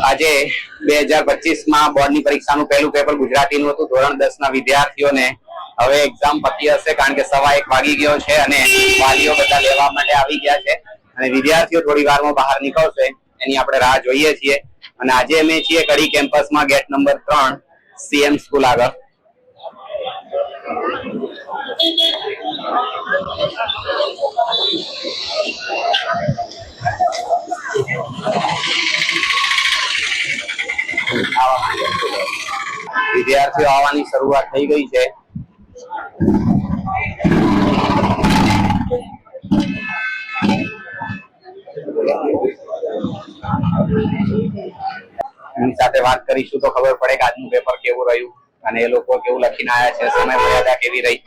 આજે 2025 બોર્ડની પરીક્ષાનું પહેલું પેપર ગુજરાતીનું હતું. ધોરણ 10 ના વિદ્યાર્થીઓને હવે એક્ઝામ પતી હશે, કારણ કે 1:15 વાગી ગયો છે અને વાલીઓ બધા લેવા માટે આવી ગયા છે અને વિદ્યાર્થીઓ થોડી વારમાં બહાર નીકળશે એની આપણે રાહ જોઈએ છીએ. અને આજે અમે છીએ કડી કેમ્પસમાં, ગેટ નંબર 3, સીએમ સ્કૂલ આગળ. વિદ્યાર્થીઓ આવવાની શરૂઆત થઈ ગઈ છે. એની સાથે વાત કરીશું તો ખબર પડે કે આજનું પેપર કેવું રહ્યું અને એ લોકો કેવું લખીને આવ્યા છે, સમય મર્યાદા કેવી રહી.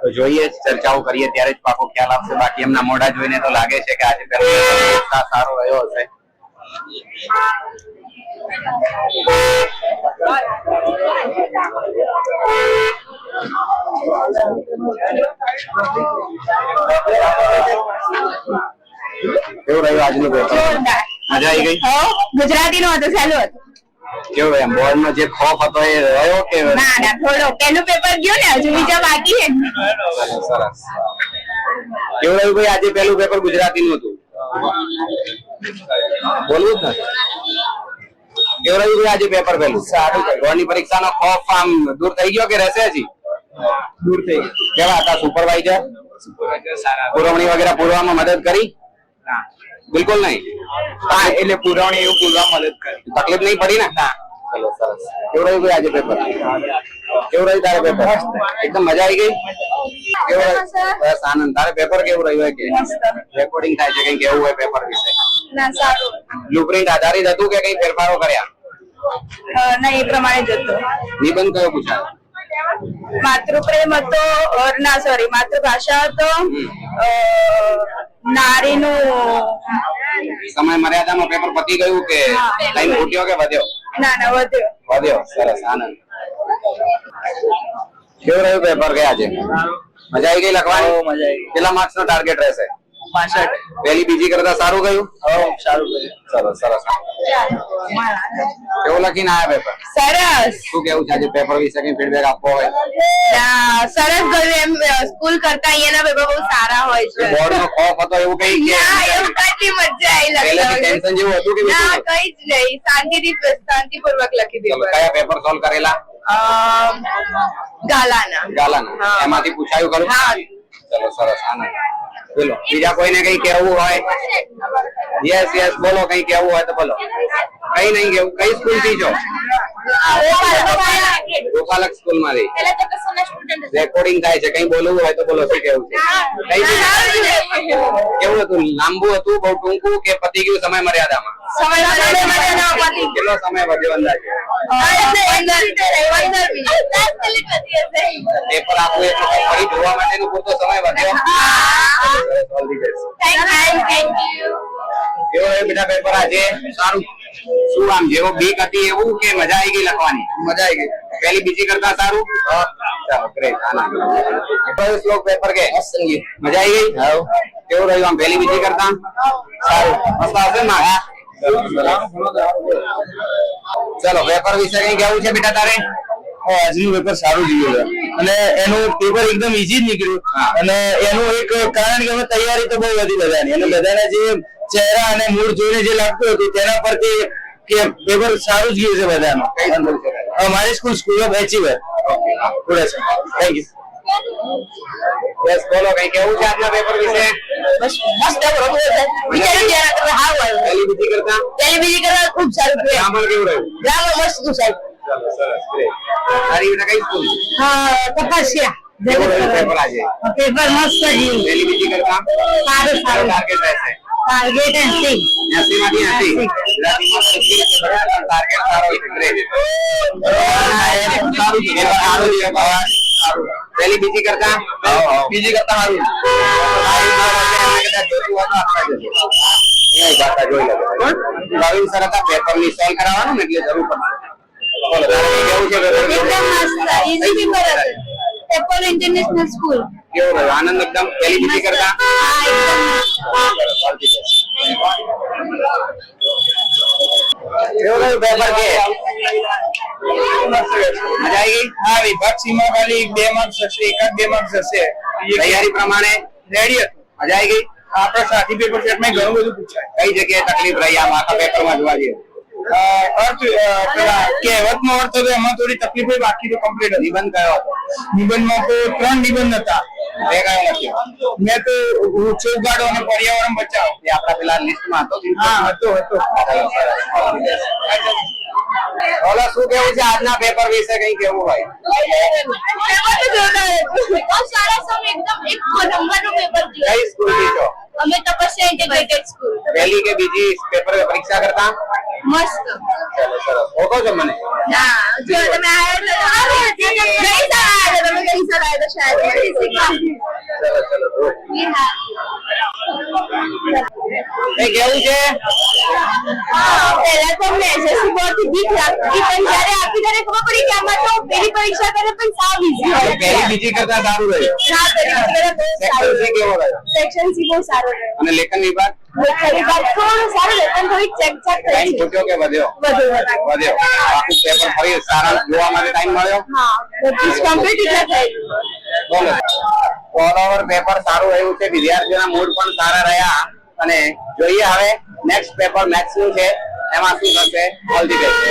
તો જોઈએ, ચર્ચાઓ કરીએ ત્યારે જ પાકો ખ્યાલ આવશે. બાકી એમના મોઢા જોઈને તો લાગે છે કે આજે પેપર સારો રહ્યો હશે. કેવું રહ્યું આજનું પેપર? મજા આવી ગઈ? ગુજરાતી નું હતું, સહેલું હતું. કેવું એમ બોર્ડ નો જે ખોફ હતો એ રહ્યો કે? ના ના, થોડો પહેલું પેપર ગયું ને, હજુ બીજા બાકી છે. સરસ. કેવું રહ્યું ભાઈ આજે પહેલું પેપર ગુજરાતી નું હતું? બોલવું જ નથી. કેવું રહ્યું ભાઈ આજે પેપર પહેલું? સારું. બોર્ડની પરીક્ષાનો ખોફ આમ દૂર થઈ ગયો કે રહેશે હજી? દૂર થઈ ગયો. કેવા હતા સુપરવાઇઝર? સારા. પુરવણી વગેરે પૂરવામાં મદદ કરી? ના, બિલકુલ નહીં. હા, એટલે પુરવણી એવું પૂરવા મદદ કરી. તકલીફ નહીં પડી ને? ના. ચલો, સરસ. કેવું રહ્યું ભાઈ આજે પેપર? કેવું રહ્યું તારે પેપર? એકદમ મજા આવી ગઈ? કેવું રહ્યું? બસ આનંદ. તારે પેપર કેવું રહ્યું? કે રેકોર્ડિંગ થાય છે, કઈ કેવું હોય પેપર વિશે? ના, સારું. બ્લુપ્રિન્ટ આધારિત હતું કે કઈ ફેરફારો કર્યા? ના, એ પ્રમાણે જ હતું. નિબંધ કયો પૂછાયો? માતૃપ્રેમ હતો, ના સોરી, માતૃભાષા હતો, નારીનું. સમય મર્યાદામાં પેપર પતી ગયું કે ટાઈમ ખૂટ્યો કે વધ્યો? ના ના, વધ્યો. સરસ, આનંદ. કેવું રહ્યું પેપર કે આજે? મજા આવી ગઈ લખવાની? મજા આવી ગઈ. કેટલા માર્ક્સ નો ટાર્ગેટ રહેશે? 65. પહેલી બીજી કરતા સારું ગયું? સારું ગયું. સરસ. કેવું લખીને આયા પેપર? સરસ. શું કેવું છે આજે પેપર વિશે? કઈ ફીડબેક આપવો હોય? સરસ ગયું. એમ સ્કૂલ કરતા અહીંયાના પેપર બહુ સારા હોય છે. બોર્ડ નો ખોફ હતો એવું કઈ કે? ના, એવું કઈ મજા આવી લખવાની. ટેન્શન જેવું હતું કે? ના, કઈ જ નહીં. શાંતિપૂર્વક લખી દીધું. કયા પેપર સોલ્વ કરેલા? ગાલાના. એમાંથી પૂછાયું ખરું? હા. ચલો, સરસ, આનંદ. બોલો, બીજા કોઈને કઈ કેવું હોય? યસ, બોલો. કઈ કેવું હોય તો બોલો. કઈ નહીં કેવું? કઈ સ્કૂલ થી છો? ગોપાલક સ્કૂલ માંથી. રેકોર્ડિંગ થાય છે, કઈ બોલવું હોય તો બોલો. શું કેવું છે? કેવું હતું? લાંબુ હતું, બહુ ટૂંકું કે પતી ગયું સમય મર્યાદામાં? કેટલો સમય વધ્યો અંદાજે? પેપર આપવું એટલે ફરી જોવા માટેનો પૂરતો સમય વધ્યો? કેવો રહ્યો બેટા પેપર આજે? સારું. શું આમ જેવો બીક હતી એવું કે મજા આવી ગઈ લખવાની? મજા આવી ગઈ. પહેલી બીજી કરતા સારું? ચાલો, ગ્રેટ. આનંદ. શ્લોક પેપર કે મજા આવી ગઈ? કેવું રહ્યું આમ પહેલી બીજી કરતા? સારું. મસ્ત આવશે ને? ચલો, પેપર વિશે કઈ કેવું છે બેટા તારે? આજનું પેપર સારું ગયું અને એનું પેપર એકદમ ઈઝી જ નીકળ્યું. અને એનું એક કારણ કે અમે તૈયારી તો બહુ વધી બધાની, અને બધાના જે ચહેરા અને મૂડ જોઈને જે લાગતું હતું તેના પરથી કે પેપર સારું જ ગયું છે બધાનું. અમારી school of achiever. Thank you. Yes, બોલો. કઈ કેવું છે આજના પેપર વિશે? મસ્ત પેપર હતું. પહેલી બીજી કરતા ખૂબ સારું. ગ્રામર કેવું રહ્યું? ગ્રામર મસ્ત હતું સાહેબ. ચાલો, સરસ, ગ્રેટ. તારી બેટા કઈ સ્કૂલ? તપસ્યા. કેવું રહ્યું પેપર આજે? પેપર મસ્ત ગયું. પહેલી બીજી કરતા સારું. ટાર્ગેટ રહેશે? ટાર્ગેટ 80 માંથી 80. ગુજરાતીમાં 80 ટાર્ગેટ સારો છે. ગ્રેટ. સારું છે. પહેલી બીજી કરતા સારું. નવીન સર હતા, પેપર ની સોલ્વ કરાવવાનું ને એટલે જરૂર પડશે. બોલો, કેવું છે પેપર? એકદમ મસ્ત, ઈઝી પેપર હતું. Paper international school. કેવું રહ્યું? આનંદ એકદમ પહેલી બીજી કરતા? કેવું રહ્યું પેપર કે મજા આવી ગઈ? હા વિભાગ સીમાં ખાલી 2 માર્ક્સ હશે, એકાદ 2 માર્ક્સ હશે. તૈયારી પ્રમાણે રેડી હતું. મજા આવી ગઈ? આપણા સાથી પેપર સેટમાં ઘણું બધું પૂછાય. કઈ જગ્યાએ તકલીફ રહી આમ આખા પેપરમાં જોવા જઈએ? અર્થ પેલા કહેવતનો અર્થ હતો એમાં થોડી તકલીફ હોય, બાકી તો કમ્પ્લીટ હતી. નિબંધ કયો હતો? નિબંધમાં તો 3 નિબંધ હતા. બે કયો લખ્યો? મેં તો વૃક્ષો ઉગાડો અને પર્યાવરણ બચાવો. એ આપણા પેલા લિસ્ટમાં હતો? હા હતો. બોલો શું કેવું છે આજના પેપર વિશે? કઈ કેવું હોય? કઈ સ્કૂલ થી છો? અમે તપસ્યા ઇન્ટિગ્રેટેડ સ્કૂલ. પહેલી કે બીજી પેપર પરીક્ષા કરતા? મસ્ત. ચલો સરસ. ઓળખો છો મને? ના જો તમે આયા તો ગઈ સાલ આયા તમે ગઈ સાલ આયા તો શાયદ ચલો કઈ કેવું છે? પહેલા તો અમને એસએસસી બોર્ડ થી બીક લાગતી પણ જ્યારે આપી ત્યારે ખબર પડી કે આમાં તો પેલી પરીક્ષા કરે પણ સાવ ઈઝી હોય. પહેલી બીજી કરતા સારું રહ્યું? ના પેલી બહુ સેક્શન સારું સી કેવો રહ્યો? સેક્શન સી બહુ સારો રહ્યો. અને લેખન વિભાગ? ખરી વાત થોડું સારું રહ્યું પણ થોડી ચેક ટાઈમ થઈ છે. ખૂટ્યો કે વધ્યો? વધુ વધ્યો. આખું પેપર ફરી સારા જોવા માટે ટાઈમ મળ્યો? હા બધું કમ્પ્લીટ એટલે થઈ બોલો. ઓલ ઓવર પેપર સારું રહ્યું છે, વિદ્યાર્થીઓના મૂડ પણ સારા રહ્યા અને જોઈએ હવે નેક્સ્ટ પેપર મેથ્સ નું છે, એમાં શું થશે? All the best.